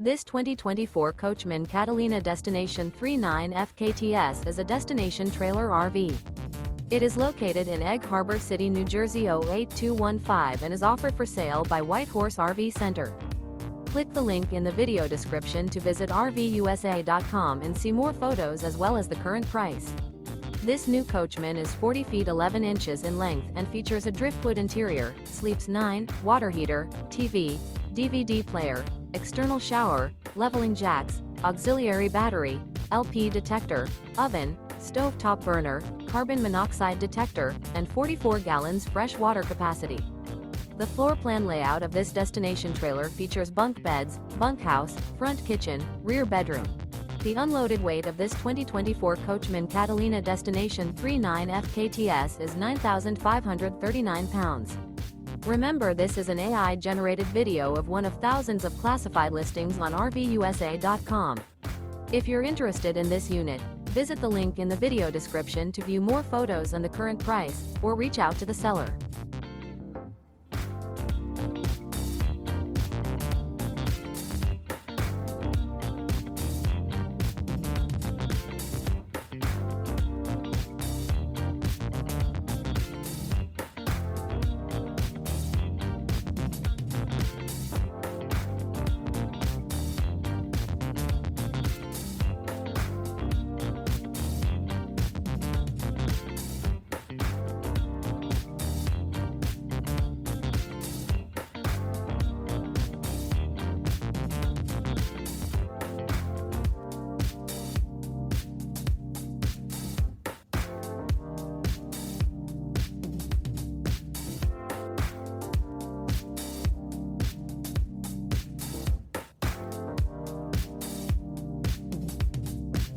This 2024 Coachmen Catalina Destination 39 FKTS is a destination trailer RV. It is located in Egg Harbor City, New Jersey 08215 and is offered for sale by White Horse RV Center. Click the link in the video description to visit RVUSA.com and see more photos as well as the current price. This new Coachmen is 40 feet 11 inches in length and features a driftwood interior, sleeps 9, water heater, TV, DVD player, external shower, leveling jacks, auxiliary battery, LP detector, oven, stovetop burner, carbon monoxide detector, and 44 gallons fresh water capacity. The floor plan layout of this destination trailer features bunk beds, bunkhouse, front kitchen, rear bedroom. The unloaded weight of this 2024 Coachmen Catalina Destination 39 FKTS is 9,539 pounds. Remember, this is an AI-generated video of one of thousands of classified listings on RVUSA.com. If you're interested in this unit, visit the link in the video description to view more photos and the current price, or reach out to the seller.